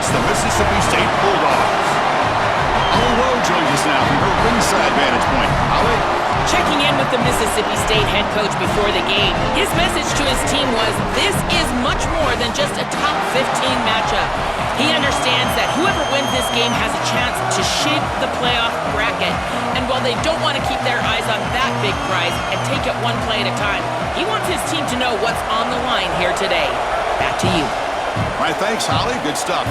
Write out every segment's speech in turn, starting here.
against the Mississippi State Bulldogs. Holly Rowe joins us now from her ringside vantage point. Holly? Checking in with the Mississippi State head coach before the game, his message to his team was, this is much more than just a top 15 matchup. He understands that whoever wins this game has a chance to shape the playoff bracket. And while they don't want to keep their eyes on that big prize and take it one play at a time, he wants his team to know what's on the line here today. Back to you. All right, thanks, Holly. Good stuff.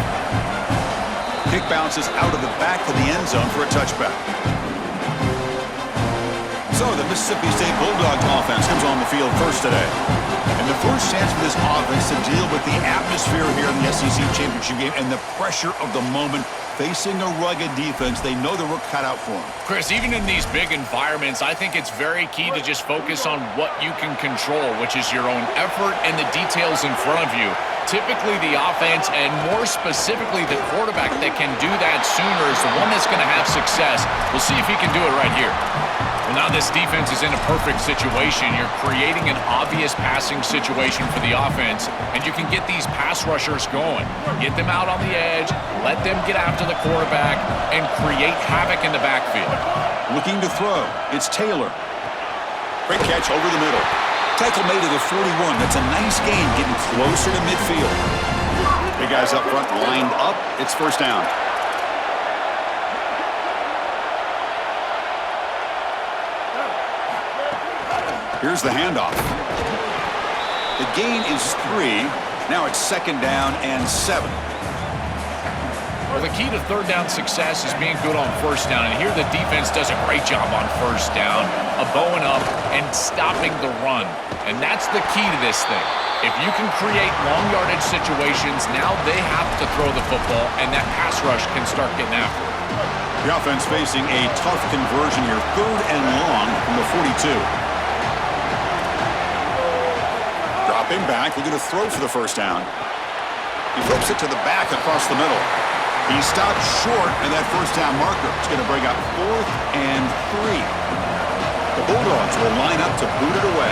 Kick bounces out of the back of the end zone for a touchback. So the Mississippi State Bulldogs offense comes on the field first today. And the first chance for this offense to deal with the atmosphere here in the SEC Championship game and the pressure of the moment, facing a rugged defense. They know the work cut out for them. Chris, even in these big environments, I think it's very key to just focus on what you can control, which is your own effort and the details in front of you. Typically, the offense, and more specifically the quarterback that can do that sooner, is the one that's going to have success. We'll see if he can do it right here. Well, now this defense is in a perfect situation. You're creating an obvious passing situation for the offense, and you can get these pass rushers going. Get them out on the edge, let them get after the quarterback, and create havoc in the backfield. Looking to throw. It's Taylor. Great catch over the middle. Tackle made to the 41. That's a nice gain, getting closer to midfield. Big guys up front lined up. It's first down. Here's the handoff. The gain is 3. Now it's second down and 7. Well, the key to third down success is being good on first down. And here the defense does a great job on first down, bowing up and stopping the run. And that's the key to this thing. If you can create long yardage situations, now they have to throw the football, and that pass rush can start getting after it. The offense facing a tough conversion here. Third and long from the 42. Dropping back, looking to throw for the first down. He flips it to the back across the middle. He stopped short of that first down marker. It's going to bring up 4th and 3. The Bulldogs will line up to boot it away.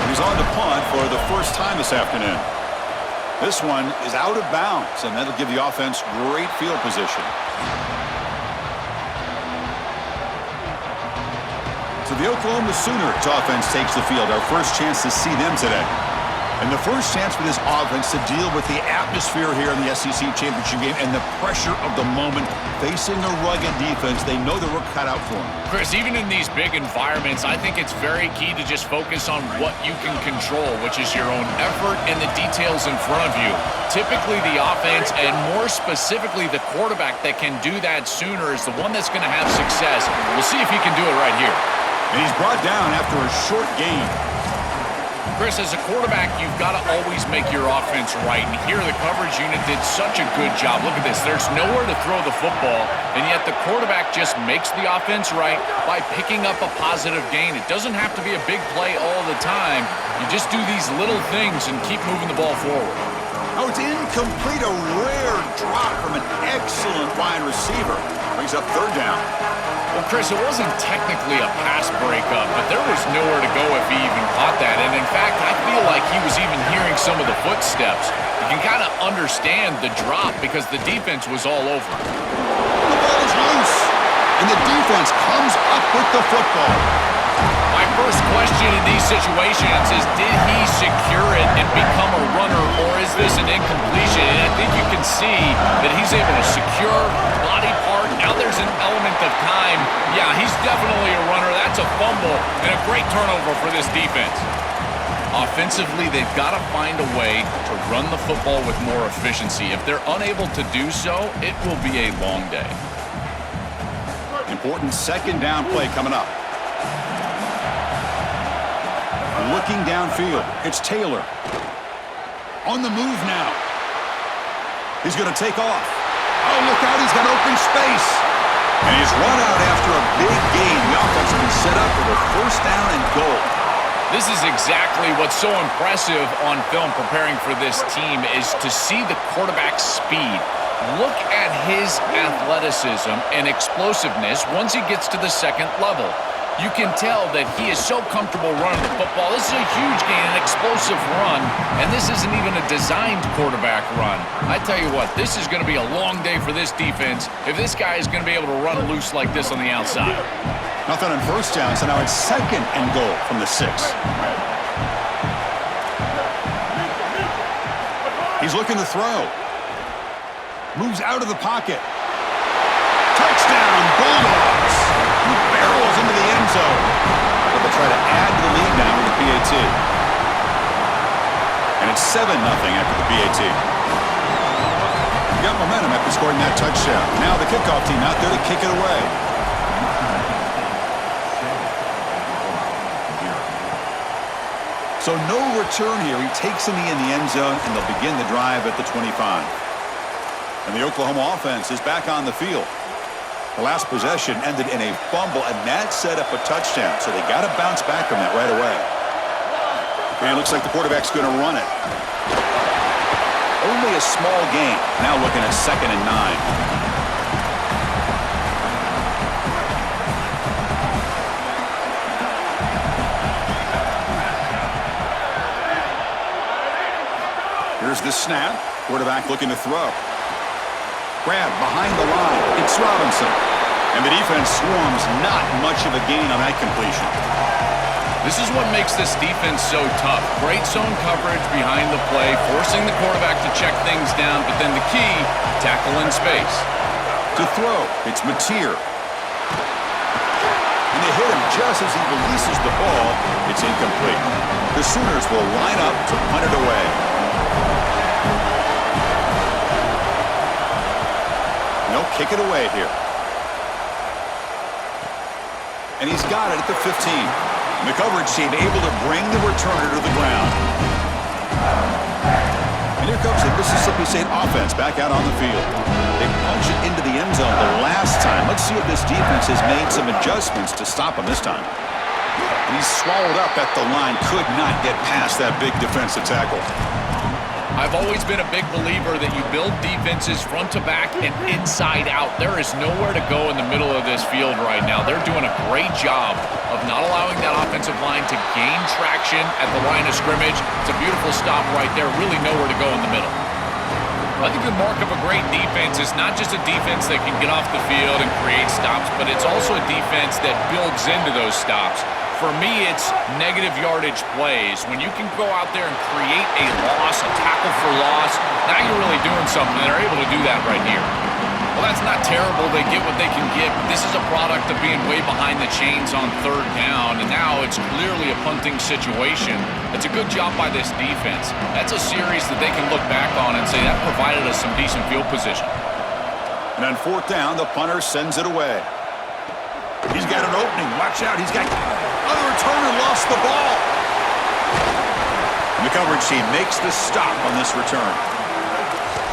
And he's on to punt for the first time this afternoon. This one is out of bounds, and that'll give the offense great field position. So the Oklahoma Sooners offense takes the field. Our first chance to see them today. And the first chance for this offense to deal with the atmosphere here in the SEC Championship game and the pressure of the moment, facing a rugged defense. They know the work cut out for them. Chris, even in these big environments, I think it's very key to just focus on what you can control, which is your own effort and the details in front of you. Typically, the offense, and more specifically the quarterback that can do that sooner, is the one that's going to have success. We'll see if he can do it right here. And he's brought down after a short gain. Chris, as a quarterback, you've got to always make your offense right. And here the coverage unit did such a good job. Look at this. There's nowhere to throw the football, and yet the quarterback just makes the offense right by picking up a positive gain. It doesn't have to be a big play all the time. You just do these little things and keep moving the ball forward. Oh, it's incomplete. A rare drop from an excellent wide receiver. Brings up third down. Well, Chris, it wasn't technically a pass breakup, but there was nowhere to go if he even caught that. And in fact, I feel like he was even hearing some of the footsteps. You can kind of understand the drop because the defense was all over. The ball is loose, and the defense comes up with the football. My first question in these situations is, did he secure it and become a runner, or is this an incompletion? And I think you can see that he's able to secure body part. Now there's an element of time. Yeah, he's definitely a runner. That's a fumble and a great turnover for this defense. Offensively, they've got to find a way to run the football with more efficiency. If they're unable to do so, it will be a long day. Important second down play coming up. Looking downfield, it's Taylor. On the move now. He's going to take off. Oh, look out, he's got open space. And he's run out after a big gain. The offense will be set up with a first down and goal. This is exactly what's so impressive on film preparing for this team, is to see the quarterback's speed. Look at his athleticism and explosiveness once he gets to the second level. You can tell that he is so comfortable running the football. This is a huge gain, an explosive run, and this isn't even a designed quarterback run. I tell you what, this is going to be a long day for this defense if this guy is going to be able to run loose like this on the outside. Nothing on first down, so now it's 2nd and goal from the 6. He's looking to throw. Moves out of the pocket. Touchdown, Bulldogs! He barrels into the end zone. But they'll try to add to the lead now with the PAT. And it's 7-0 after the PAT. You got momentum after scoring that touchdown. Now the kickoff team out there to kick it away. So no return here. He takes him in the end zone, and they'll begin the drive at the 25. And the Oklahoma offense is back on the field. The last possession ended in a fumble, and that set up a touchdown. So they got to bounce back from that right away. And it looks like the quarterback's going to run it. Only a small gain. Now looking at 2nd and 9. Here's the snap. Quarterback looking to throw. Grab behind the line. It's Robinson. And the defense swarms. Not much of a gain on that completion. This is what makes this defense so tough. Great zone coverage behind the play, forcing the quarterback to check things down, but then the key, tackle in space. To throw, it's Mateer. And they hit him just as he releases the ball. It's incomplete. The Sooners will line up to punt it away. They'll kick it away here. And he's got it at the 15. The coverage team able to bring the returner to the ground. And here comes the Mississippi State offense back out on the field. They punch it into the end zone the last time. Let's see if this defense has made some adjustments to stop him this time. And he's swallowed up at the line. Could not get past that big defensive tackle. I've always been a big believer that you build defenses front to back and inside out. There is nowhere to go in the middle of this field right now. They're doing a great job of not allowing that offensive line to gain traction at the line of scrimmage. It's a beautiful stop right there. Really nowhere to go in the middle. I think the mark of a great defense is not just a defense that can get off the field and create stops, but it's also a defense that builds into those stops. For me, it's negative yardage plays. When you can go out there and create a loss, a tackle for loss, now you're really doing something. They're able to do that right here. Well, that's not terrible. They get what they can get. But this is a product of being way behind the chains on 3rd down, and now it's clearly a punting situation. It's a good job by this defense. That's a series that they can look back on and say that provided us some decent field position. And on 4th down, the punter sends it away. He's got an opening. Watch out. He's got... Other returner lost the ball. And the coverage team makes the stop on this return.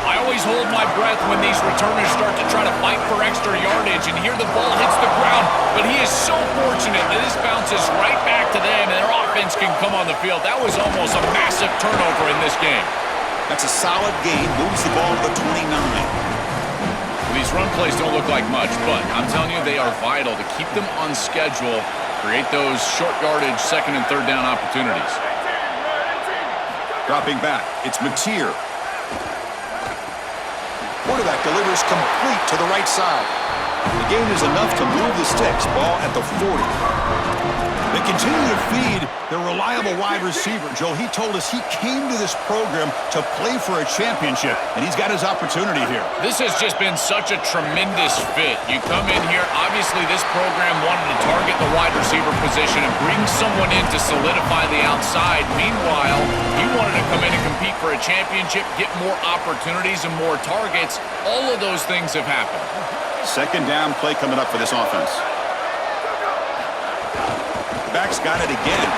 I always hold my breath when these returners start to try to fight for extra yardage, and here the ball hits the ground. But he is so fortunate that this bounces right back to them, and their offense can come on the field. That was almost a massive turnover in this game. That's a solid gain. Moves the ball to the 29. These run plays don't look like much, but I'm telling you, they are vital to keep them on schedule, create those short yardage 2nd and 3rd down opportunities. Dropping back, it's Mateer. Quarterback delivers complete to the right side. The gain is enough to move the sticks. Ball at the 40. They continue to feed their reliable wide receiver. Joe, he told us he came to this program to play for a championship, and he's got his opportunity here. This has just been such a tremendous fit. You come in here, obviously this program wanted to target the wide receiver position and bring someone in to solidify the outside. Meanwhile, he wanted to come in and compete for a championship, get more opportunities and more targets. All of those things have happened. 2nd down play coming up for this offense. Back's got it again.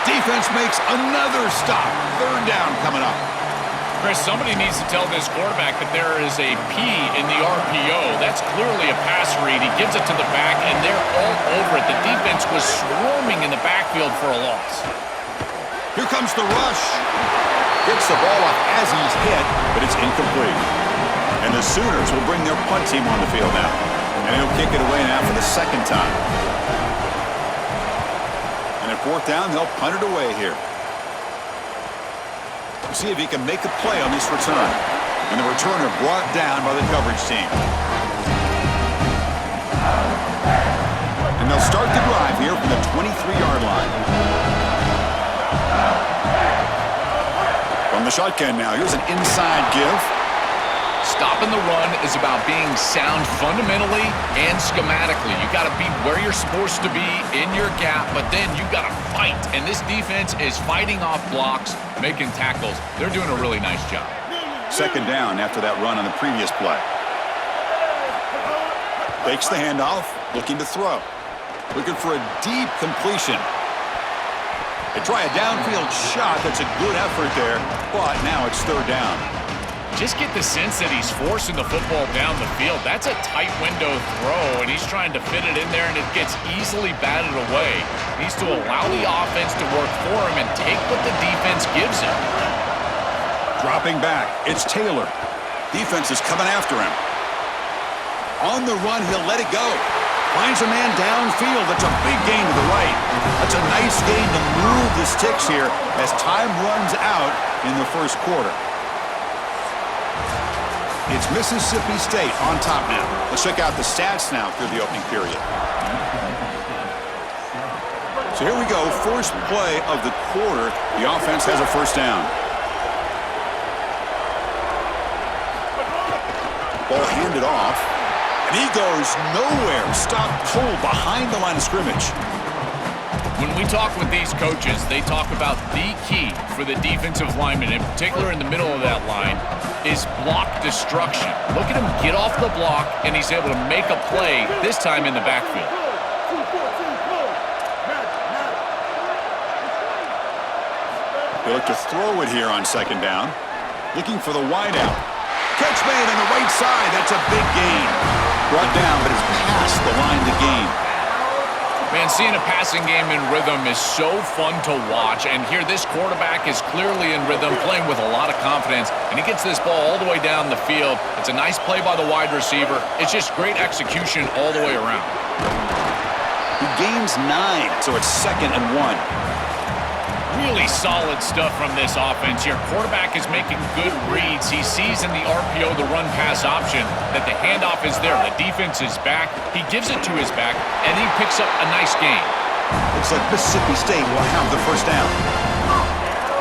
Defense makes another stop. 3rd down coming up. Chris, somebody needs to tell this quarterback that there is a P in the RPO. That's clearly a pass read. He gives it to the back, and they're all over it. The defense was swarming in the backfield for a loss. Here comes the rush. Gets the ball off as he's hit, but it's incomplete. And the Sooners will bring their punt team on the field now. And he'll kick it away now for the 2nd time. 4th down, they'll punt it away here. See if he can make a play on this return. And the returner brought down by the coverage team. And they'll start the drive here from the 23-yard line. From the shotgun now, here's an inside give. Stopping the run is about being sound fundamentally and schematically. You got to be where you're supposed to be in your gap, but then you got to fight. And this defense is fighting off blocks, making tackles. They're doing a really nice job. 2nd down after that run on the previous play. Fakes the handoff, looking to throw. Looking for a deep completion. They try a downfield shot. That's a good effort there, but now it's 3rd down. Just get the sense that he's forcing the football down the field. That's a tight window throw, and he's trying to fit it in there, and it gets easily batted away. He needs to allow the offense to work for him and take what the defense gives him. Dropping back, it's Taylor. Defense is coming after him. On the run, he'll let it go. Finds a man downfield. That's a big gain to the right. That's a nice gain to move the sticks here as time runs out in the 1st quarter. It's Mississippi State on top now. Let's check out the stats now through the opening period. So here we go. First play of the quarter. The offense has a 1st down. Ball handed off. And he goes nowhere. Stopped cold behind the line of scrimmage. When we talk with these coaches, they talk about the key for the defensive lineman, in particular in the middle of that line, is block destruction. Look at him get off the block, and he's able to make a play, this time in the backfield. They look to throw it here on 2nd down. Looking for the wideout. Catch made on the right side. That's a big gain. Brought down, but it's past the line to gain. Man, seeing a passing game in rhythm is so fun to watch, and here this quarterback is clearly in rhythm, playing with a lot of confidence, and he gets this ball all the way down the field. It's a nice play by the wide receiver. It's just great execution all the way around. He gains 9, so it's 2nd and 1. Really solid stuff from this offense. Your quarterback is making good reads. He sees in the RPO, the run-pass option, that the handoff is there. The defense is back. He gives it to his back, and he picks up a nice gain. Looks like Mississippi State will have the 1st down.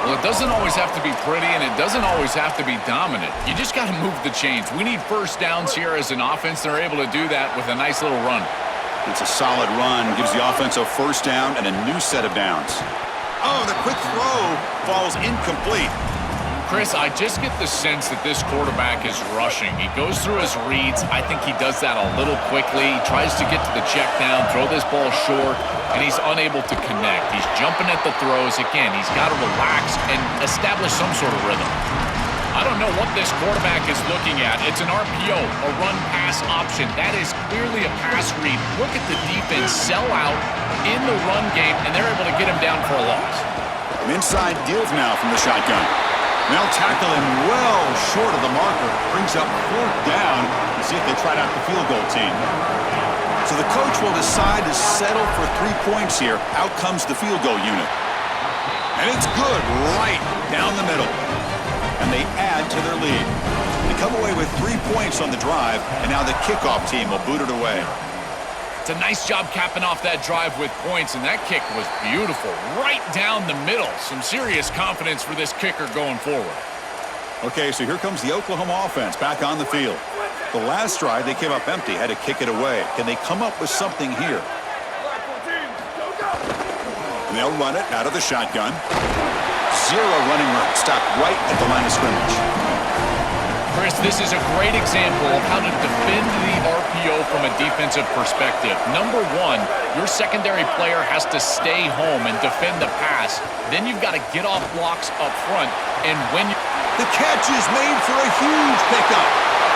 Well, it doesn't always have to be pretty, and it doesn't always have to be dominant. You just got to move the chains. We need 1st downs here as an offense. They're able to do that with a nice little run. It's a solid run. Gives the offense a 1st down and a new set of downs. Oh, the quick throw falls incomplete. Chris, I just get the sense that this quarterback is rushing. He goes through his reads. I think he does that a little quickly. He tries to get to the check down, throw this ball short, and he's unable to connect. He's jumping at the throws. Again, he's got to relax and establish some sort of rhythm. I don't know what this quarterback is looking at. It's an RPO, a run-pass option. That is clearly a pass read. Look at the defense sell out in the run game, and they're able to get him down for a loss. An inside give now from the shotgun. They'll tackle him well short of the marker. Brings up 4th down to see if they try out the field goal team. So the coach will decide to settle for 3 points here. Out comes the field goal unit. And it's good right down the middle. And they add to their lead. They come away with 3 points on the drive, and now the kickoff team will boot it away. It's a nice job capping off that drive with points, and that kick was beautiful. Right down the middle. Some serious confidence for this kicker going forward. Okay, so here comes the Oklahoma offense back on the field. The last drive, they came up empty, had to kick it away. Can they come up with something here? And they'll run it out of the shotgun. 0 running room, stopped right at the line of scrimmage. Chris, this is a great example of how to defend the RPO from a defensive perspective. Number 1, your secondary player has to stay home and defend the pass. Then you've got to get off blocks up front. And when you... The catch is made for a huge pickup.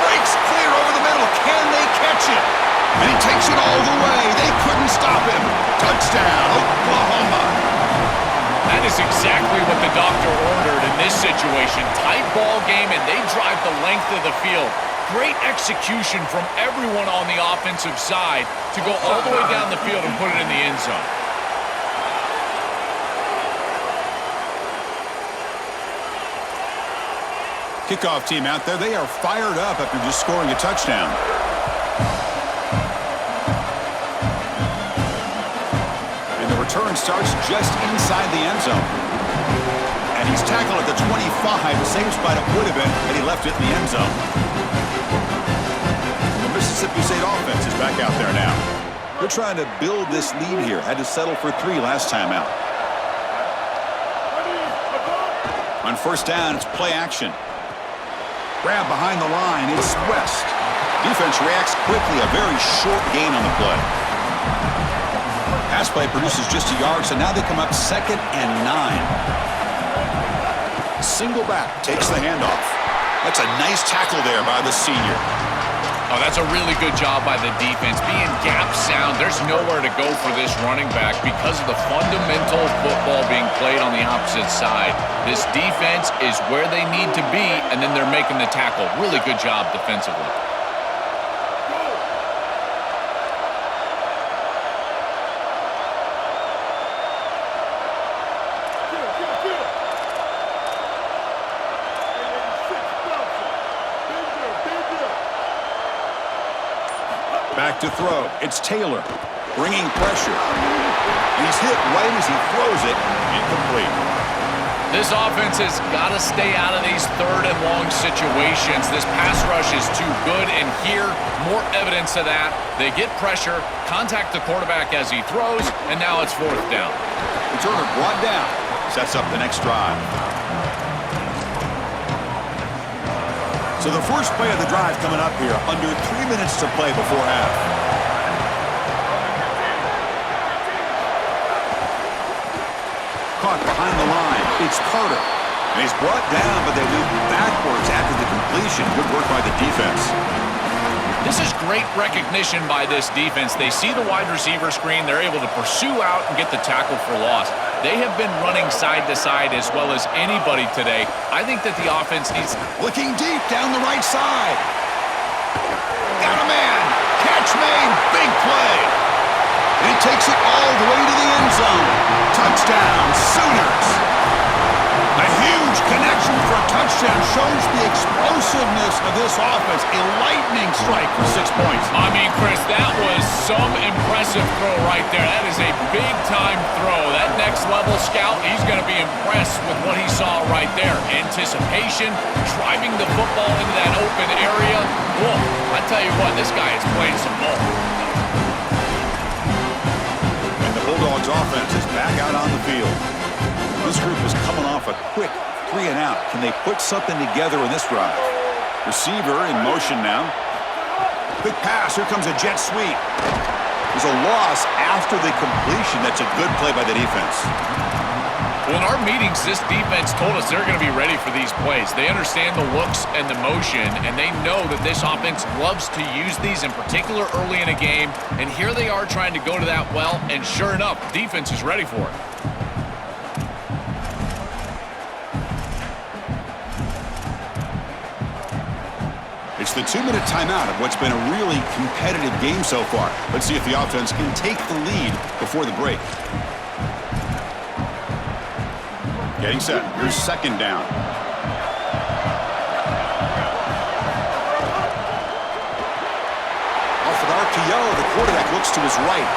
Breaks clear over the middle. Can they catch it? And he takes it all the way. They couldn't stop him. Touchdown, Oklahoma. That is exactly what the doctor ordered in this situation. Tight ball game, and they drive the length of the field. Great execution from everyone on the offensive side to go all the way down the field and put it in the end zone. Kickoff team out there, they are fired up after just scoring a touchdown. And the return starts just inside the end zone. And he's tackled at the 25, the same spot it would have been had he left it in the end zone. The Mississippi State offense is back out there now. They're trying to build this lead here. Had to settle for 3 last time out. On first down, it's play action. Grab behind the line, it's West. Defense reacts quickly, a very short gain on the play. Pass play produces just a yard, so now they come up 2nd and 9. Single back, takes the handoff. That's a nice tackle there by the senior. Oh, that's a really good job by the defense. Being gap sound, there's nowhere to go for this running back because of the fundamental football being played on the opposite side. This defense is where they need to be, and then they're making the tackle. Really good job defensively. Back to throw. It's Taylor bringing pressure. And he's hit right as he throws it. Incomplete. This offense has got to stay out of these 3rd and long situations. This pass rush is too good, and here, more evidence of that. They get pressure, contact the quarterback as he throws, and now it's 4th down. Returner brought down. Sets up the next drive. So the first play of the drive coming up here, under 3 minutes to play before half. Caught behind the line, it's Carter. And he's brought down, but they move backwards after the completion. Good work by the defense. This is great recognition by this defense. They see the wide receiver screen. They're able to pursue out and get the tackle for loss. They have been running side to side as well as anybody today. I think that the offense needs... Looking deep down the right side. Got a man. Catch made. Big play. And he takes it all the way to the end zone. Touchdown, Sooners. A huge connection for a touchdown shows the explosiveness of this offense. A lightning strike for 6 points. I mean, Chris, that was some impressive throw right there. That is a big-time throw. That next-level scout, he's going to be impressed with what he saw right there. Anticipation, driving the football into that open area. Whoa, I tell you what, this guy is playing some ball. And the Bulldogs offense is back out on the field. This group is coming off a quick 3 and out. Can they put something together in this drive? Receiver in motion now. Quick pass. Here comes a jet sweep. There's a loss after the completion. That's a good play by the defense. Well, in our meetings, this defense told us they're going to be ready for these plays. They understand the looks and the motion, and they know that this offense loves to use these, in particular early in a game. And here they are trying to go to that well, and sure enough, defense is ready for it. It's the 2-minute timeout of what's been a really competitive game so far. Let's see if the offense can take the lead before the break. Getting set. Here's 2nd down. Off an RPO, the quarterback looks to his right.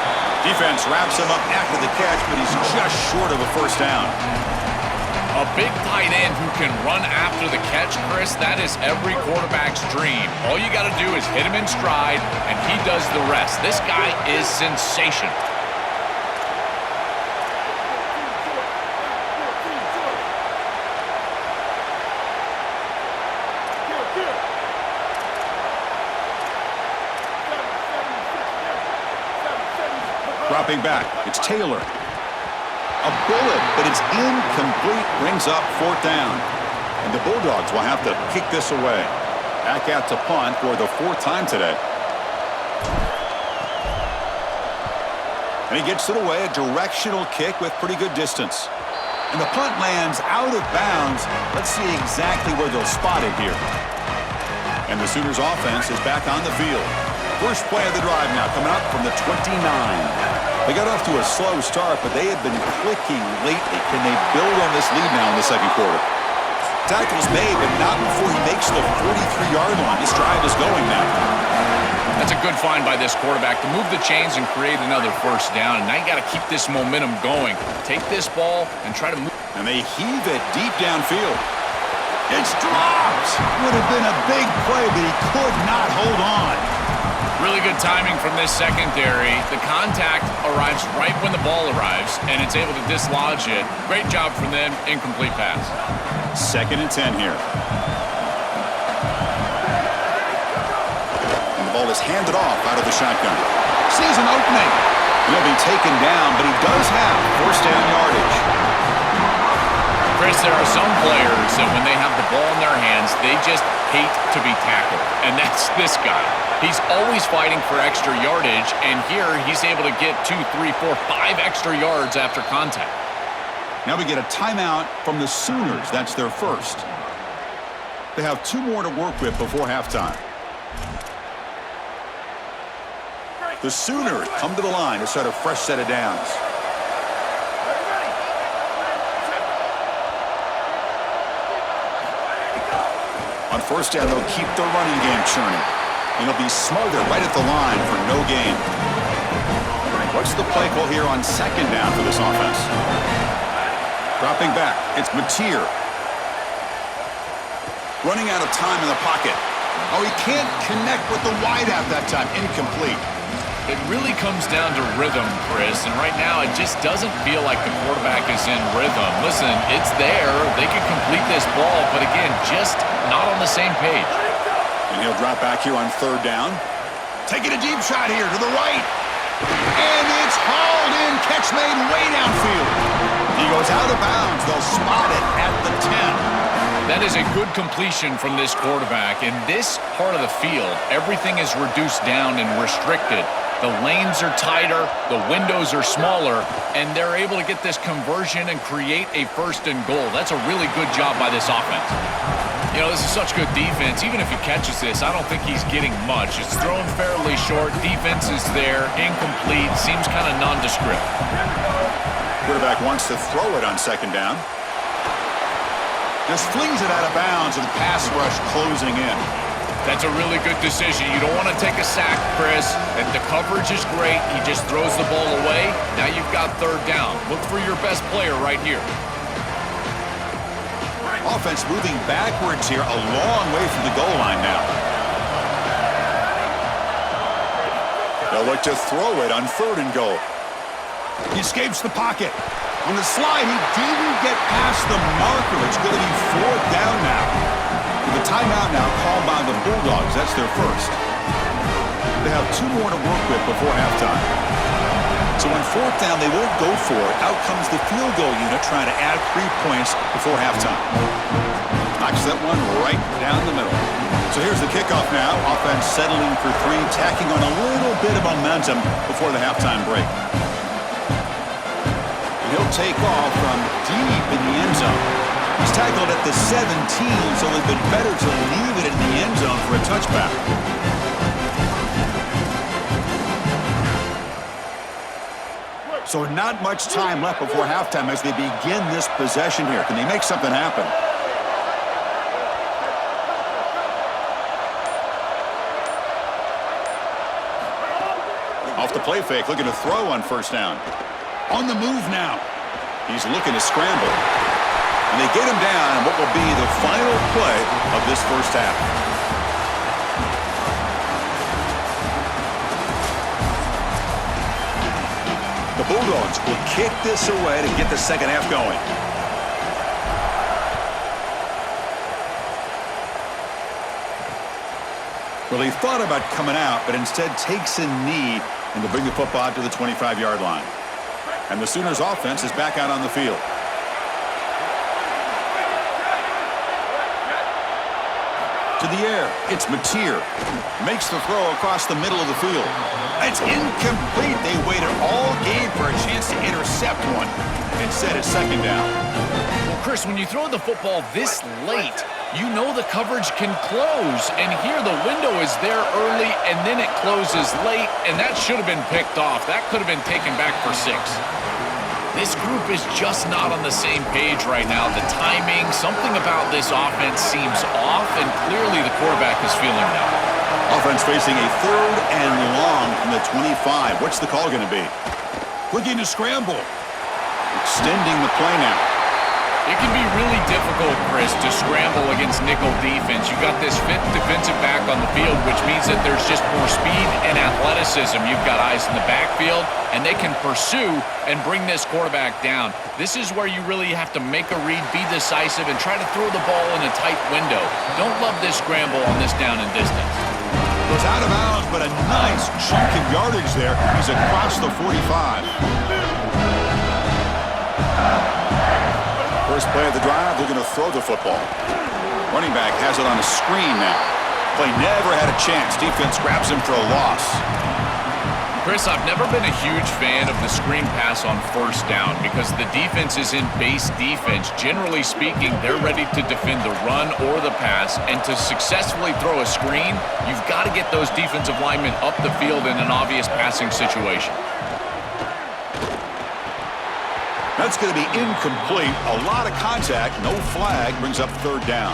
Defense wraps him up after the catch, but he's just short of a 1st down. A big tight end who can run after the catch, Chris, that is every quarterback's dream. All you got to do is hit him in stride, and he does the rest. This guy is sensational. Dropping back, it's Taylor. A bullet, but it's incomplete, brings up 4th down. And the Bulldogs will have to kick this away. Back out to punt for the 4th time today. And he gets it away, a directional kick with pretty good distance. And the punt lands out of bounds. Let's see exactly where they'll spot it here. And the Sooners offense is back on the field. First play of the drive now, coming up from the 29. They got off to a slow start, but they have been clicking lately. Can they build on this lead now in the 2nd quarter? tackle's made, but not before he makes the 43-yard line. This drive is going now. That's a good find by this quarterback to move the chains and create another first down. And now you got to keep this momentum going. Take this ball and try to move. And they heave it deep downfield. It's dropped. Would have been a big play, but he could not hold on. Really good timing from this secondary. The contact arrives right when the ball arrives, and it's able to dislodge it. Great job from them. Incomplete pass. 2nd and 10 here. And the ball is handed off out of the shotgun. Sees an opening. He'll be taken down, but he does have first down yardage. Chris, there are some players that when they have the ball in their hands, they just hate to be tackled. And that's this guy. He's always fighting for extra yardage, and here he's able to get 2, 3, 4, 5 extra yards after contact. Now we get a timeout from the Sooners. That's their first. They have 2 more to work with before halftime. The Sooners come to the line to set a fresh set of downs. On first down, they'll keep the running game churning. And they'll be smothered right at the line for no gain. What's the play call here on 2nd down for this offense? Dropping back, it's Mateer. Running out of time in the pocket. Oh, he can't connect with the wideout that time. Incomplete. It really comes down to rhythm, Chris, and right now it just doesn't feel like the quarterback is in rhythm. Listen, it's there. They can complete this ball, but again, just not on the same page. And he'll drop back here on 3rd down. Taking a deep shot here to the right. And it's hauled in. Catch made way downfield. He goes out of bounds. They'll spot it at the 10. That is a good completion from this quarterback. In this part of the field, everything is reduced down and restricted. The lanes are tighter, the windows are smaller, and they're able to get this conversion and create a 1st and goal. That's a really good job by this offense. You know, this is such good defense. Even if he catches this, I don't think he's getting much. It's thrown fairly short. Defense is there, incomplete, seems kind of nondescript. Quarterback wants to throw it on 2nd down. Just flings it out of bounds, and the pass rush closing in. That's a really good decision. You don't want to take a sack, Chris. And the coverage is great. He just throws the ball away. Now you've got 3rd down. Look for your best player right here. Offense moving backwards here, a long way from the goal line now. They'll look to throw it on 3rd and goal. He escapes the pocket. On the slide, he didn't get past the marker. It's going to be 4th down now. With a timeout now called by the Bulldogs. That's their first. They have 2 more to work with before halftime. So on 4th down, they won't go for it. Out comes the field goal unit trying to add 3 points before halftime. Knocks that one right down the middle. So here's the kickoff now. Offense settling for 3, tacking on a little bit of momentum before the halftime break. And he'll take off from deep in the end zone. He's tackled at the 17, so it would have been better to leave it in the end zone for a touchback. So not much time left before halftime as they begin this possession here. Can they make something happen? Off the play fake, looking to throw on 1st down. On the move now. He's looking to scramble. And they get him down on what will be the final play of this first half. The Bulldogs will kick this away to get the second half going. Well, he thought about coming out, but instead takes a knee and to bring the football to the 25-yard line. And the Sooners offense is back out on the field. To the air, it's Mateer. Makes the throw across the middle of the field. It's incomplete. They waited all game for a chance to intercept one. Instead, it's 2nd down. Well, Chris, when you throw the football this late, you know the coverage can close. And here the window is there early, and then it closes late, and that should have been picked off. That could have been taken back for 6. This group is just not on the same page right now. The timing, something about this offense seems off, and clearly the quarterback is feeling that. Offense facing a 3rd and long from the 25. What's the call going to be? Looking to scramble. Extending the play now. It can be really difficult, Chris, to scramble against nickel defense. You've got this 5th defensive back on the field, which means that there's just more speed and athleticism. You've got eyes in the backfield, and they can pursue and bring this quarterback down. This is where you really have to make a read, be decisive, and try to throw the ball in a tight window. Don't love this scramble on this down and distance. Goes out of bounds, but a nice chunk of yardage there. He's across the 45. First play of the drive, they're going to throw the football. Running back has it on a screen now. Play never had a chance. Defense grabs him for a loss. Chris, I've never been a huge fan of the screen pass on 1st down because the defense is in base defense. Generally speaking, they're ready to defend the run or the pass, and to successfully throw a screen, you've got to get those defensive linemen up the field in an obvious passing situation. That's going to be incomplete. A lot of contact. No flag. Brings up 3rd down.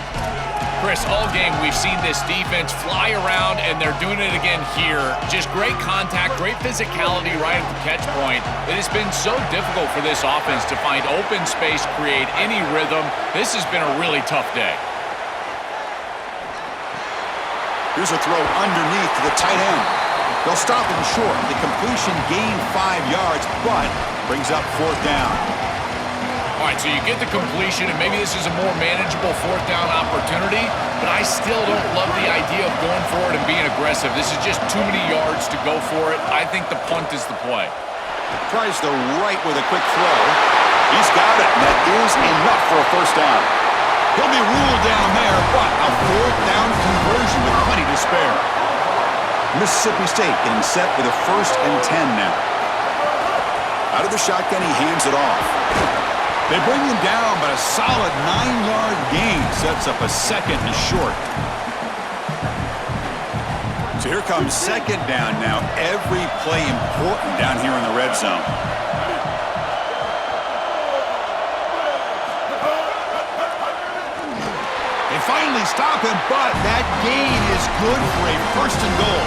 Chris, all game we've seen this defense fly around, and they're doing it again here. Just great contact, great physicality right at the catch point. It has been so difficult for this offense to find open space, create any rhythm. This has been a really tough day. Here's a throw underneath to the tight end. They'll stop him short. The completion gained 5 yards, but brings up 4th down. All right, so you get the completion, and maybe this is a more manageable 4th down opportunity, but I still don't love the idea of going for it and being aggressive. This is just too many yards to go for it. I think the punt is the play. Tries the right with a quick throw. He's got it. That is enough for a 1st down. He'll be ruled down there, but a 4th down conversion with plenty to spare. Mississippi State getting set with a 1st and 10 now. Out of the shotgun, he hands it off. They bring him down, but a solid 9-yard gain sets up a 2nd and short. So here comes 2nd down now. Every play important down here in the red zone. They finally stop him, but that gain is good for a 1st and goal.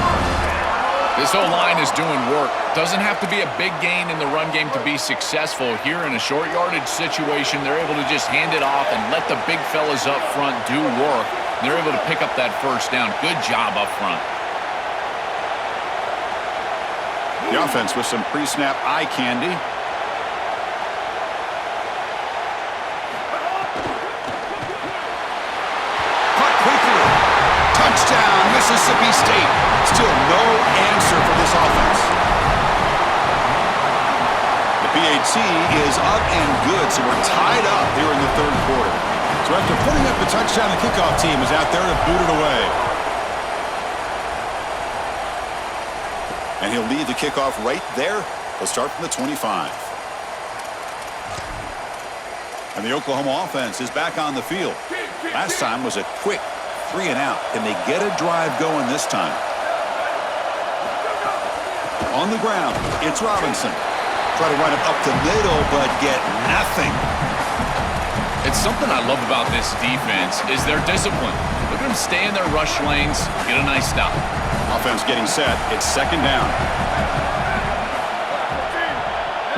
This O-line is doing work. Doesn't have to be a big gain in the run game to be successful. Here in a short yardage situation, they're able to just hand it off and let the big fellas up front do work. They're able to pick up that 1st down. Good job up front. The offense with some pre-snap eye candy. Caught quickly. Touchdown, Mississippi State. Still no answer for this offense. The PAT is up and good, so we're tied up here in the 3rd quarter. So after putting up the touchdown, the kickoff team is out there to boot it away. And he'll lead the kickoff right there. They'll start from the 25. And the Oklahoma offense is back on the field. Last time was a quick 3 and out. Can they get a drive going this time? On the ground, it's Robinson. Try to run it up the middle, but get nothing. It's something I love about this defense is their discipline. Look at them stay in their rush lanes, get a nice stop. Offense getting set. It's 2nd down.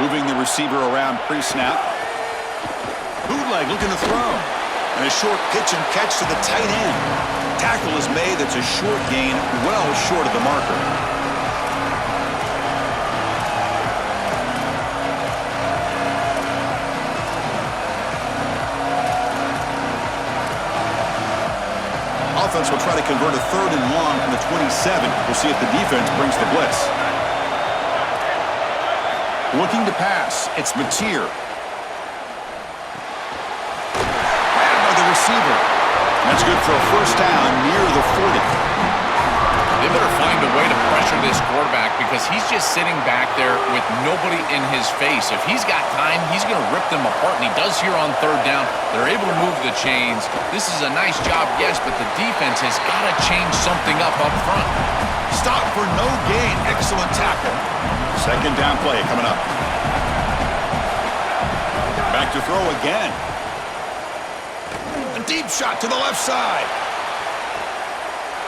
Moving the receiver around pre-snap. Bootleg looking to throw. And a short pitch and catch to the tight end. Tackle is made. That's a short gain, well short of the marker. Offense will try to convert a 3rd and long from the 27. We'll see if the defense brings the blitz. Looking to pass. It's Mateer. Grabbed by the receiver. That's good for a 1st down near the 40. They better find a way to pressure this quarterback because he's just sitting back there with nobody in his face. If he's got time, he's going to rip them apart, and he does here on 3rd down. They're able to move the chains. This is a nice job, yes, but the defense has got to change something up front. Stop for no gain. Excellent tackle. 2nd down play coming up. Back to throw again. A deep shot to the left side.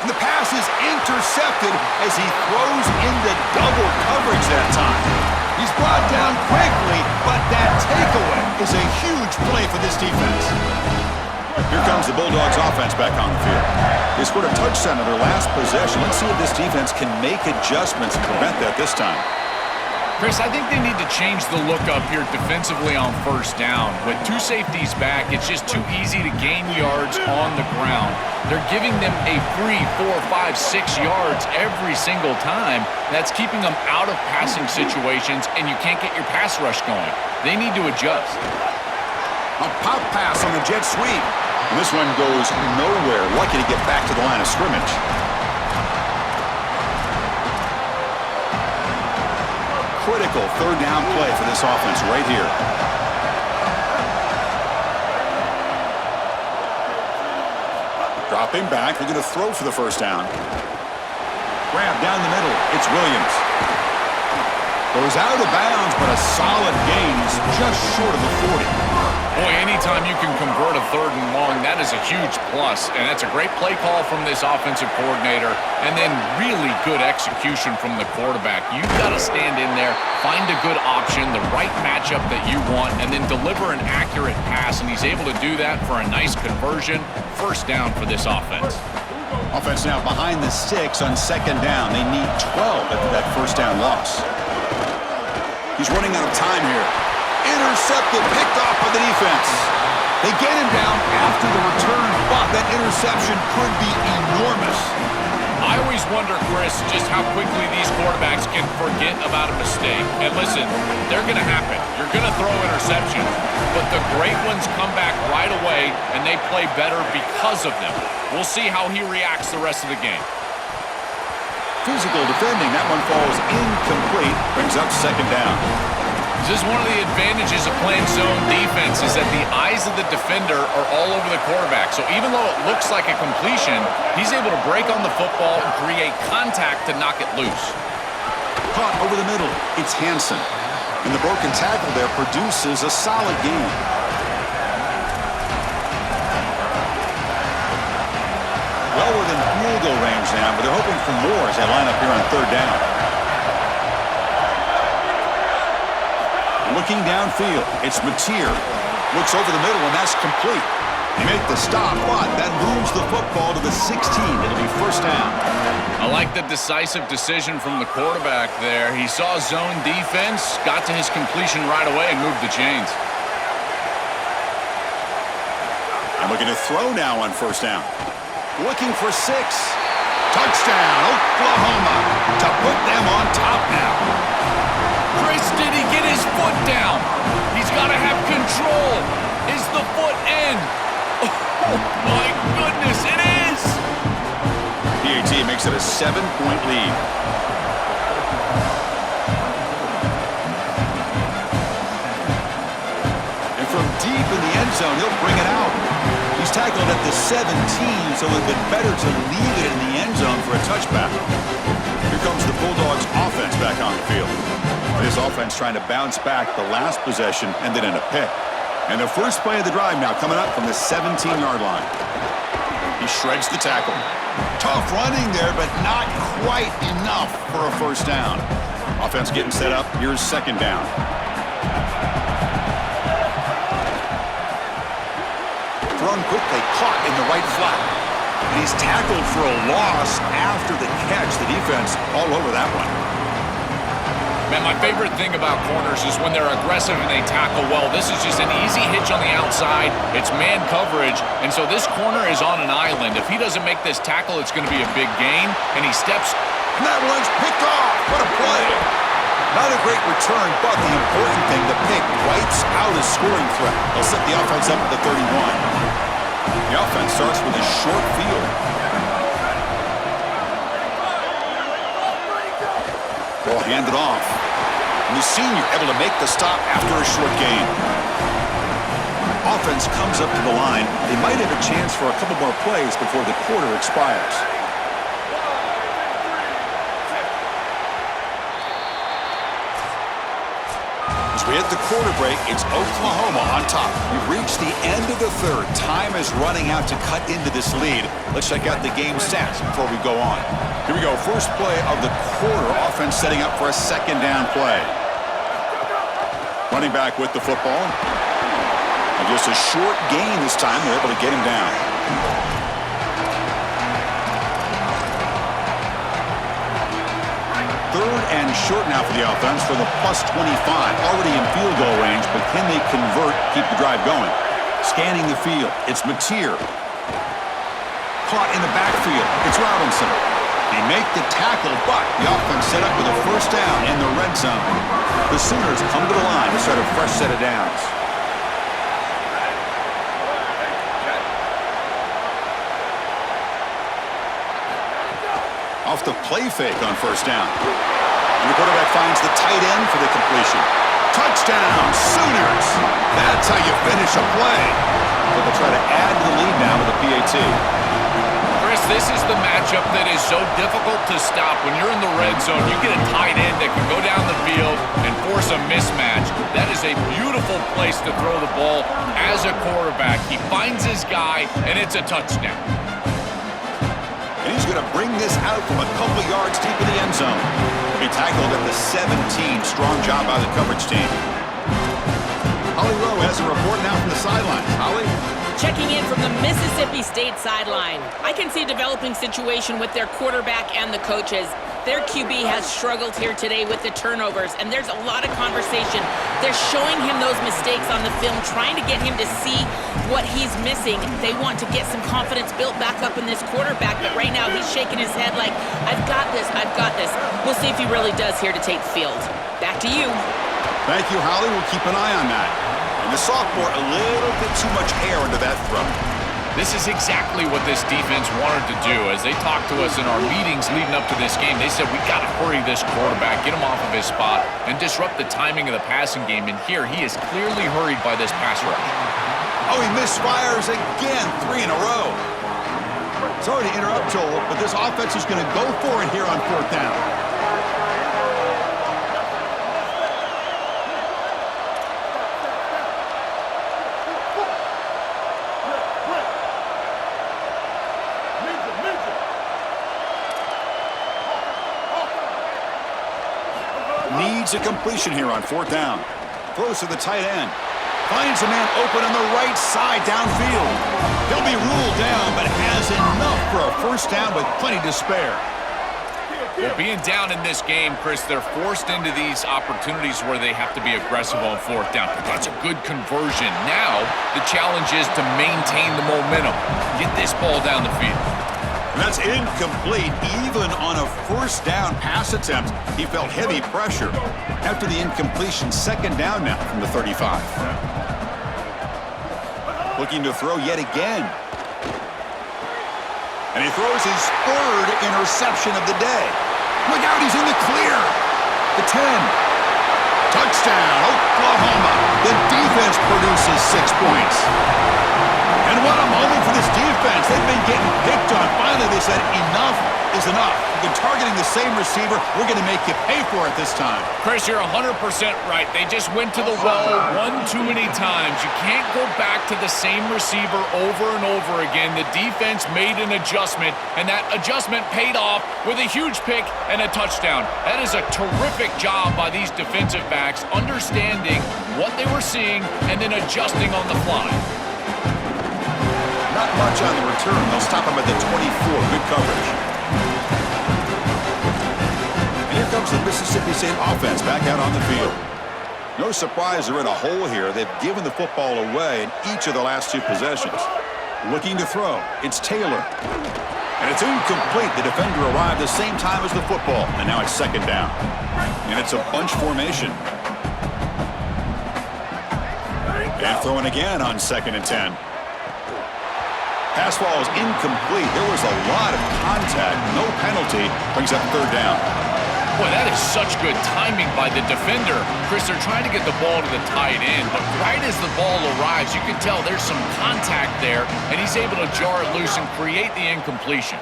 And the pass is intercepted as he throws into double coverage that time. He's brought down quickly, but that takeaway is a huge play for this defense. Here comes the Bulldogs offense back on the field. They scored a touchdown in their last possession. Let's see if this defense can make adjustments and prevent that this time. Chris, I think they need to change the look up here defensively on first down. With two safeties back, it's just too easy to gain yards on the ground. They're giving them a free 4, 5, 6 yards every single time. That's keeping them out of passing situations, and you can't get your pass rush going. They need to adjust. A pop pass on the jet sweep. And this one goes nowhere. Lucky to get back to the line of scrimmage. Critical third down play for this offense right here. Dropping back. They're going to throw for the first down. Grab down the middle. It's Williams. Goes out of bounds, but a solid gain. He's just short of the 40. Boy, anytime you can convert a third and long, that is a huge plus. And that's a great play call from this offensive coordinator. And then really good execution from the quarterback. You've got to stand in there, find a good option, the right matchup that you want, and then deliver an accurate pass. And he's able to do that for a nice conversion. First down for this offense. Offense now behind the 6 on second down. They need 12 after that first down loss. He's running out of time here. Intercepted, picked off by the defense. They get him down after the return, but that interception could be enormous. I always wonder, Chris, just how quickly these quarterbacks can forget about a mistake. And listen, they're going to happen. You're going to throw interceptions, but the great ones come back right away, and they play better because of them. We'll see how he reacts the rest of the game. Physical defending. That one falls incomplete. Brings up second down. This is one of the advantages of playing zone defense is that the eyes of the defender are all over the quarterback. So even though it looks like a completion, he's able to break on the football and create contact to knock it loose. Caught over the middle. It's Hansen. And the broken tackle there produces a solid gain. Well within field goal range now, but they're hoping for more as they line up here on third down. Looking downfield, it's Mateer. Looks over the middle, and that's complete. They make the stop, but that moves the football to the 16. It'll be first down. I like the decisive decision from the quarterback there. He saw zone defense, got to his completion right away, and moved the chains. And looking to throw now on first down. Looking for 6. Touchdown, Oklahoma, to put them on top now. Chris, did he get his foot down? He's got to have control. Is the foot in? Oh, my goodness, it is! PAT makes it a 7-point lead. And from deep in the end zone, he'll bring it out. He's tackled at the 17, so it would have been better to leave it in the end zone for a touchback. Here comes the Bulldogs offense back on the field. This offense trying to bounce back. The last possession ended in a pick. And the first play of the drive now coming up from the 17-yard line. He shreds the tackle. Tough running there, but not quite enough for a first down. Offense getting set up. Here's second down. Thrown quickly, caught in the right flat. And he's tackled for a loss after the catch. The defense all over that one. Man, my favorite thing about corners is when they're aggressive and they tackle well. This is just an easy hitch on the outside. It's man coverage, and so this corner is on an island. If he doesn't make this tackle, it's going to be a big gain, and he steps. And that one's picked off. What a play. Not a great return, but the important thing, the pick wipes out a scoring threat. They'll set the offense up at the 31. The offense starts with a short field. Ball handed off. And the senior able to make the stop after a short gain. Offense comes up to the line. They might have a chance for a couple more plays before the quarter expires. As We hit the quarter break. It's Oklahoma on top. We've reached the end of the third. Time is running out to cut into this lead. Let's check out the game stats before we go on. Here we go. First play of the quarter. Offense setting up for a second down play. Running back with the football. And just a short gain this time. They're able to get him down. Third and short now for the offense for the +25. Already in field goal range, but can they convert, keep the drive going? Scanning the field. It's Mateer. Caught in the backfield. It's Robinson. They make the tackle, but the offense set up with a first down in the red zone. The Sooners come to the line to start a fresh set of downs. Off the play fake on first down. And the quarterback finds the tight end for the completion. Touchdown, Sooners! That's how you finish a play. But they'll try to add to the lead now with a PAT. Chris, this is the matchup that is so difficult to stop. When you're in the red zone, you get a tight end that can go down the field and force a mismatch. That is a beautiful place to throw the ball as a quarterback. He finds his guy, and it's a touchdown. And he's going to bring this out from a couple yards deep in the end zone. He tackled at the 17. Strong job by the coverage team. Holly Rowe has a report now from the sidelines. Holly? Checking in from the Mississippi State sideline. I can see a developing situation with their quarterback and the coaches. Their QB has struggled here today with the turnovers, and there's a lot of conversation. They're showing him those mistakes on the film, trying to get him to see what he's missing. They want to get some confidence built back up in this quarterback, but right now he's shaking his head like, I've got this, I've got this. We'll see if he really does here to take the field. Back to you. Thank you, Holly. We'll keep an eye on that. And the sophomore, a little bit too much air under that throw. This is exactly what this defense wanted to do. As they talked to us in our meetings leading up to this game, they said, we got to hurry this quarterback, get him off of his spot, and disrupt the timing of the passing game. And here, he is clearly hurried by this pass rush. Oh, he misfires again, 3 in a row. Sorry to interrupt, Joel, but this offense is going to go for it here on fourth down. Needs a completion here on fourth down. Throws to the tight end. Finds a man open on the right side downfield. He'll be ruled down, but has enough for a first down with plenty to spare. Well, being down in this game, Chris, they're forced into these opportunities where they have to be aggressive on fourth down. But that's a good conversion. Now, the challenge is to maintain the momentum. Get this ball down the field. And that's incomplete. Even on a first down pass attempt, he felt heavy pressure. After the incompletion, second down now from the 35. Looking to throw yet again. And he throws his third interception of the day. Look out, he's in the clear. The 10. Touchdown, Oklahoma. The defense produces 6 points. And what a moment for this defense. They've been getting picked on. Finally, they said enough is enough. You've been targeting the same receiver. We're going to make you pay for it this time. Chris, you're 100% right. They just went to the well one too many times. You can't go back to the same receiver over and over again. The defense made an adjustment, and that adjustment paid off with a huge pick and a touchdown. That is a terrific job by these defensive backs, understanding what they were seeing and then adjusting on the fly. Not much on the return. They'll stop him at the 24. Good coverage. And here comes the Mississippi State offense back out on the field. No surprise they're in a hole here. They've given the football away in each of the last 2 possessions. Looking to throw. It's Taylor. And it's incomplete. The defender arrived the same time as the football. And now it's second down. And it's a bunch formation. And throwing again on 2nd and 10. Pass ball is incomplete. There was a lot of contact. No penalty. Brings up third down. Boy, that is such good timing by the defender. Chris, they're trying to get the ball to the tight end, but right as the ball arrives, you can tell there's some contact there, and he's able to jar it loose and create the incompletion.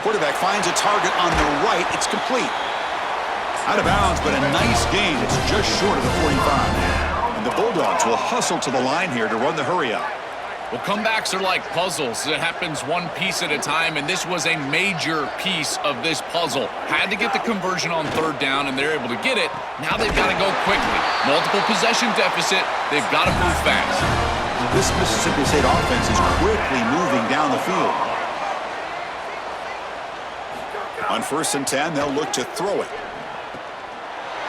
Quarterback finds a target on the right. It's complete. Out of bounds, but a nice gain. It's just short of the 45. And the Bulldogs will hustle to the line here to run the hurry up. Well, comebacks are like puzzles. It happens one piece at a time, and this was a major piece of this puzzle. Had to get the conversion on third down, and they're able to get it. Now they've got to go quickly. Multiple possession deficit. They've got to move fast. This Mississippi State offense is quickly moving down the field. On 1st and 10, they'll look to throw it.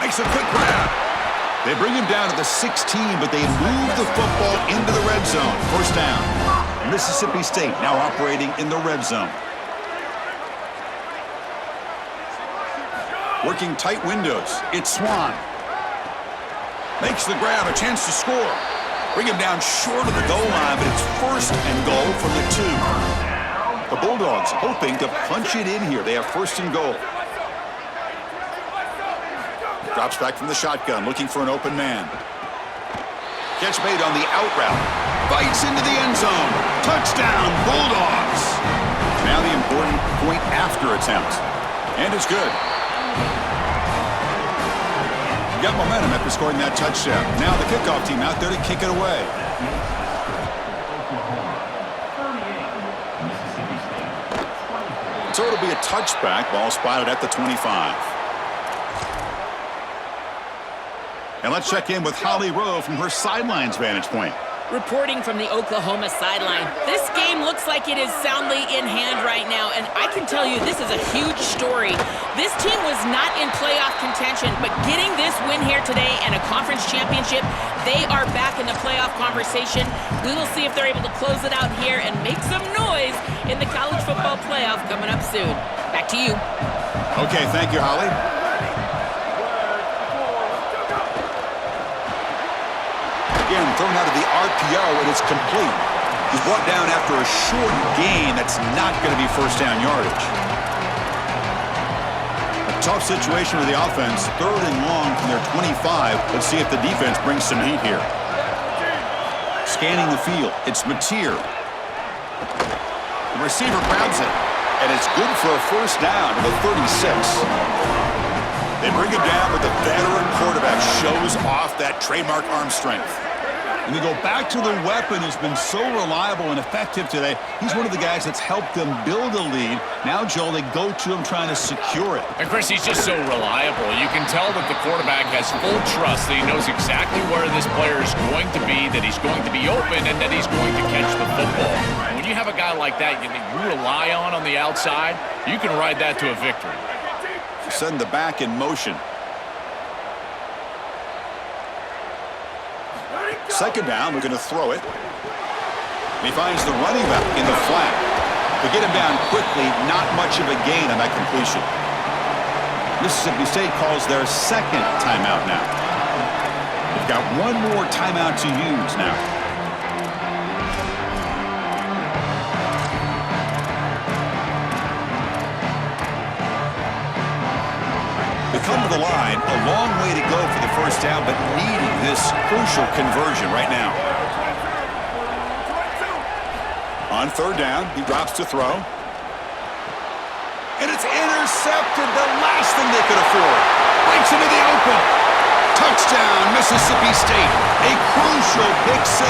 Makes a quick grab. They bring him down to the 16, but they move the football into the red zone. First down. Mississippi State now operating in the red zone. Working tight windows. It's Swan. Makes the grab, a chance to score. Bring him down short of the goal line, but it's 1st and goal from the 2. The Bulldogs hoping to punch it in here. They have 1st and goal. Drops back from the shotgun, looking for an open man. Catch made on the out route. Bites into the end zone. Touchdown, Bulldogs. Now the important point after attempt. And it's good. Got momentum after scoring that touchdown. Now the kickoff team out there to kick it away. So it'll be a touchback. Ball spotted at the 25. And let's check in with Holly Rowe from her sidelines vantage point. Reporting from the Oklahoma sideline. This game looks like it is soundly in hand right now, and I can tell you this is a huge story. This team was not in playoff contention, but getting this win here today and a conference championship, they are back in the playoff conversation. We will see if they're able to close it out here and make some noise in the college football playoff coming up soon. Back to you. Okay, thank you, Holly. Again, thrown out of the RPO, and it's complete. He's brought down after a short gain. That's not going to be first down yardage. A tough situation with the offense. 3rd and long from their 25. Let's see if the defense brings some heat here. Scanning the field. It's Mateer. The receiver grabs it, and it's good for a first down to the 36. They bring him down, but the veteran quarterback shows off that trademark arm strength. And they go back to the weapon who's been so reliable and effective today. He's one of the guys that's helped them build a lead. Now, Joel, they go to him trying to secure it. And, Chris, he's just so reliable. You can tell that the quarterback has full trust that he knows exactly where this player is going to be, that he's going to be open, and that he's going to catch the football. When you have a guy like that you rely on the outside, you can ride that to a victory. Send the back in motion. 2nd down, we're going to throw it. He finds the running back in the flat. To get him down quickly, not much of a gain on that completion. Mississippi State calls their 2nd timeout now. They've got one more timeout to use now. They come to the line, a long way to go for the first down, but needing this crucial conversion right now. On 3rd down, he drops to throw. And it's intercepted, the last thing they could afford. Breaks into the open. Touchdown, Mississippi State. A crucial pick 6.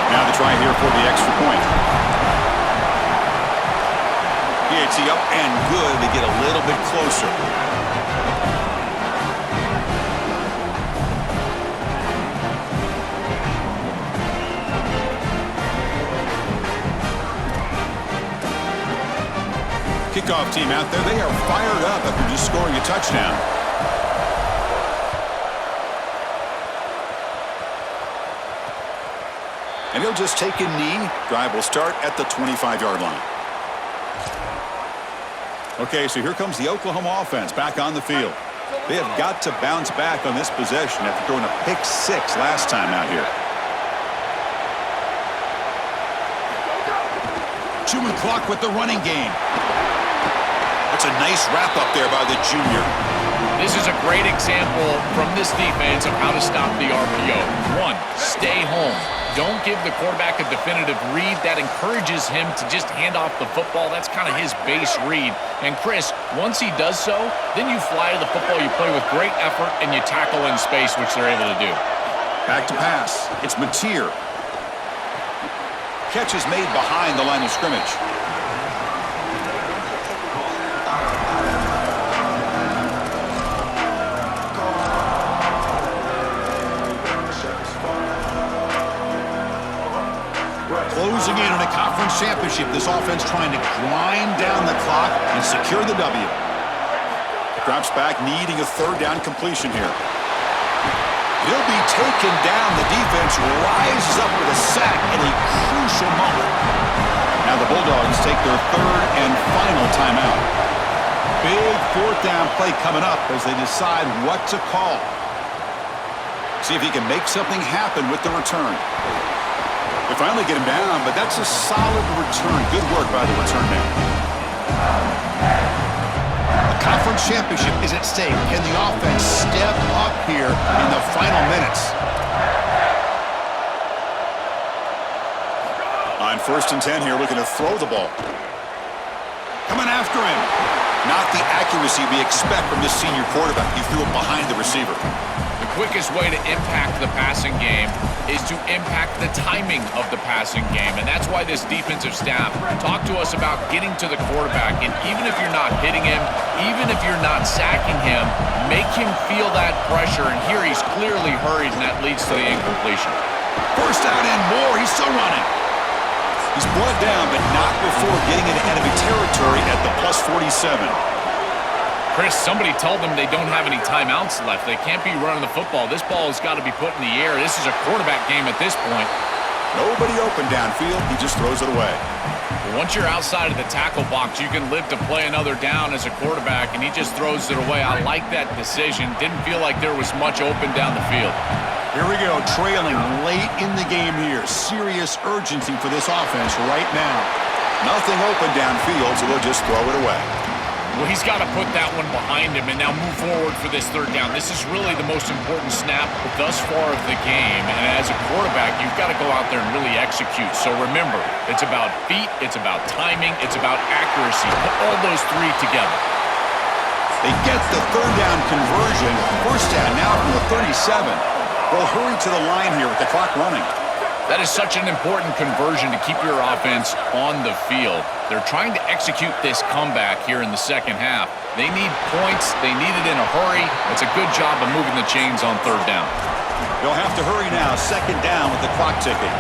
Now the try here for the extra point. PAT up and good to get a little bit closer. Kickoff team out there, they are fired up after just scoring a touchdown. And he'll just take a knee. Drive will start at the 25-yard line. Okay, so here comes the Oklahoma offense back on the field. They have got to bounce back on this possession after throwing a pick 6 last time out here. Chewing clock with the running game. That's a nice wrap up there by the junior. This is a great example from this defense of how to stop the RPO. One, stay home. Don't give the quarterback a definitive read. That encourages him to just hand off the football. That's kind of his base read. And Chris, once he does so, then you fly to the football, you play with great effort, and you tackle in space, which they're able to do. Back to pass. It's Mateer. Catch is made behind the line of scrimmage. Closing in on a conference championship, this offense trying to grind down the clock and secure the W. Drops back, needing a third down completion here. He'll be taken down. The defense rises up with a sack in a crucial moment. Now the Bulldogs take their third and final timeout. Big fourth down play coming up as they decide what to call. See if he can make something happen with the return. They finally get him down, but that's a solid return. Good work by the return man. A conference championship is at stake. Can the offense step up here in the final minutes? On 1st and 10 here, looking to throw the ball. Coming after him. Not the accuracy we expect from this senior quarterback. He threw it behind the receiver. The quickest way to impact the passing game is to impact the timing of the passing game. And that's why this defensive staff talk to us about getting to the quarterback. And even if you're not hitting him, even if you're not sacking him, make him feel that pressure. And here he's clearly hurried, and that leads to the incompletion. First out and more. He's still running. He's brought down, but not before getting into enemy territory at the plus 47. Chris, somebody told them they don't have any timeouts left. They can't be running the football. This ball has got to be put in the air. This is a quarterback game at this point. Nobody open downfield. He just throws it away. Once you're outside of the tackle box, you can live to play another down as a quarterback, and he just throws it away. I like that decision. Didn't feel like there was much open down the field. Here we go, trailing late in the game here. Serious urgency for this offense right now. Nothing open downfield, so they'll just throw it away. Well, he's got to put that one behind him and now move forward for this third down. This is really the most important snap thus far of the game. And as a quarterback, you've got to go out there and really execute. So remember, it's about feet, it's about timing, it's about accuracy. Put all those three together. They get the third down conversion. First down now from the 37. They'll hurry to the line here with the clock running. That is such an important conversion to keep your offense on the field. They're trying to execute this comeback here in the second half. They need points. They need it in a hurry. It's a good job of moving the chains on third down. They'll have to hurry now. Second down with the clock ticking.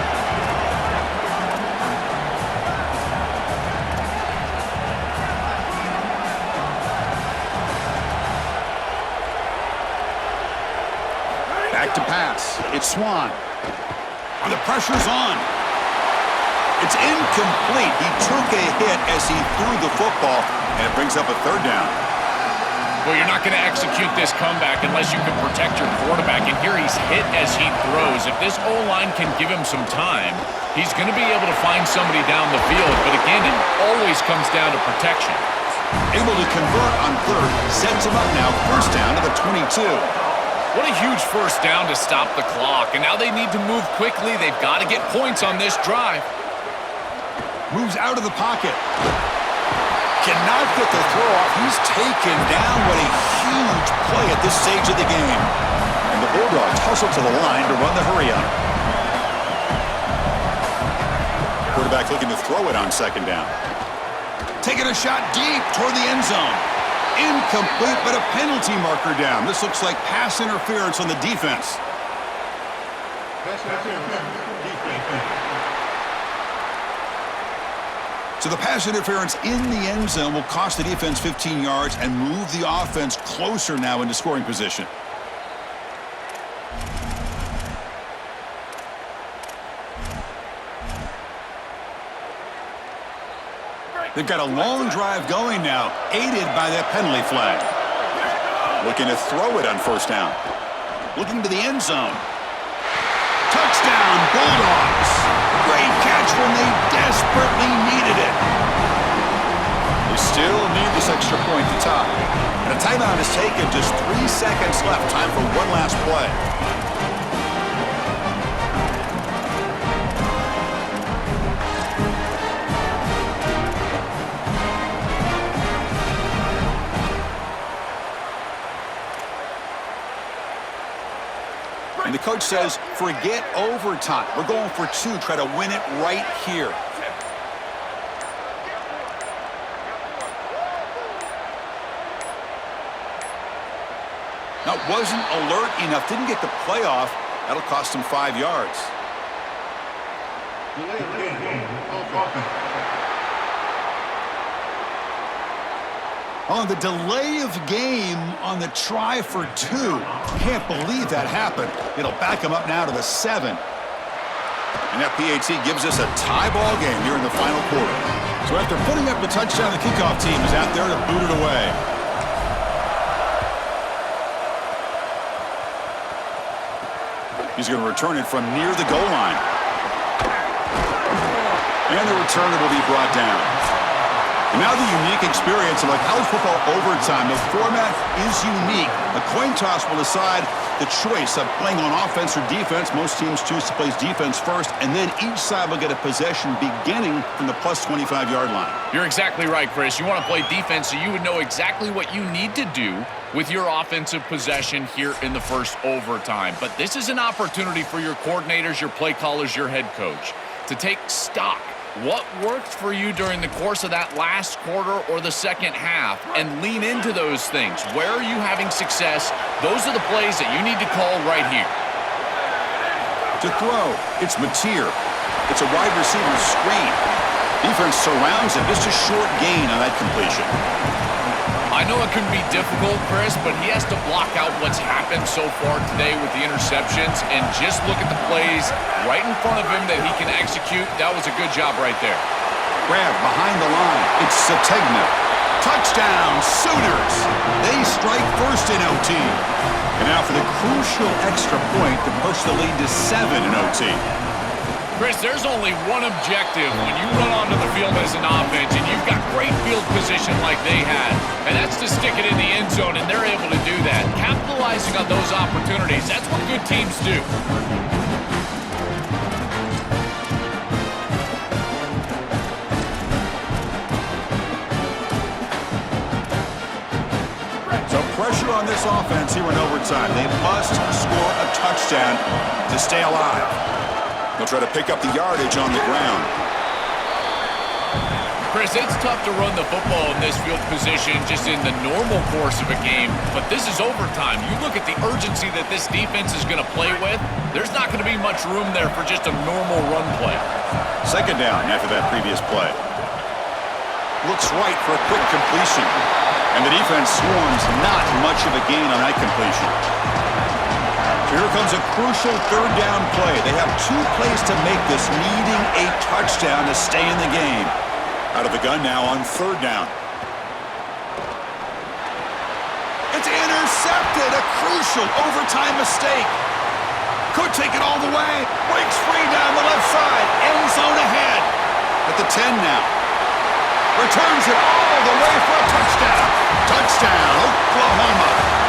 Back to pass. It's Swan. The pressure's on. It's incomplete. He took a hit as he threw the football, and it brings up a third down. Well, you're not going to execute this comeback unless you can protect your quarterback, and here he's hit as he throws. If this O-line can give him some time, he's going to be able to find somebody down the field. But again, it always comes down to protection. Able to convert on third, sets him up now, first down to the 22. What a huge first down to stop the clock. And now they need to move quickly. They've got to get points on this drive. Moves out of the pocket. Cannot get the throw off. He's taken down. What a huge play at this stage of the game. And the Bulldogs hustle to the line to run the hurry up. Quarterback looking to throw it on second down. Taking a shot deep toward the end zone. Incomplete, but a penalty marker down. This looks like pass interference on the defense. So the pass interference in the end zone will cost the defense 15 yards and move the offense closer now into scoring position. They've got a long drive going now, aided by that penalty flag. Looking to throw it on first down. Looking to the end zone. Touchdown, Bulldogs! Great catch when they desperately needed it. They still need this extra point to tie. And a timeout is taken, just 3 seconds left. Time for one last play. And the coach says, forget overtime. We're going for 2. Try to win it right here. Now, wasn't alert enough. Didn't get the play off. That'll cost him 5 yards. On the delay of game on the try for 2. Can't believe that happened. It'll back him up now to the 7. And that PAT gives us a tie ball game here in the final quarter. So after putting up the touchdown, the kickoff team is out there to boot it away. He's going to return it from near the goal line. And the returner will be brought down. And now the unique experience of like college football overtime. The format is unique. A coin toss will decide the choice of playing on offense or defense. Most teams choose to play defense first, and then each side will get a possession beginning from the plus 25-yard line. You're exactly right, Chris. You want to play defense so you would know exactly what you need to do with your offensive possession here in the first overtime. But this is an opportunity for your coordinators, your play callers, your head coach to take stock. What worked for you during the course of that last quarter or the second half, and lean into those things. Where are you having success? Those are the plays that you need to call right here. To throw, it's Mateer. It's a wide receiver screen. Defense surrounds him. Just a short gain on that completion. I know it can be difficult, Chris, but he has to block out what's happened so far today with the interceptions and just look at the plays right in front of him that he can execute. That was a good job right there. Grab behind the line. It's Sategna. Touchdown, Sooners. They strike first in OT. And now for the crucial extra point to push the lead to 7 in OT. Chris, there's only one objective when you run onto the field as an offense and you've got great field position like they had, and that's to stick it in the end zone, and they're able to do that. Capitalizing on those opportunities, that's what good teams do. So pressure on this offense here in overtime. They must score a touchdown to stay alive. They'll try to pick up the yardage on the ground. Chris, it's tough to run the football in this field position just in the normal course of a game, but this is overtime. You look at the urgency that this defense is going to play with, there's not going to be much room there for just a normal run play. Second down after that previous play. Looks right for a quick completion. And the defense swarms not much of a gain on that completion. Here comes a crucial third down play. They have 2 plays to make this, needing a touchdown to stay in the game. Out of the gun now on third down. It's intercepted. A crucial overtime mistake. Could take it all the way. Breaks free down the left side. End zone ahead. At the 10 now. Returns it all the way for a touchdown. Touchdown, Oklahoma.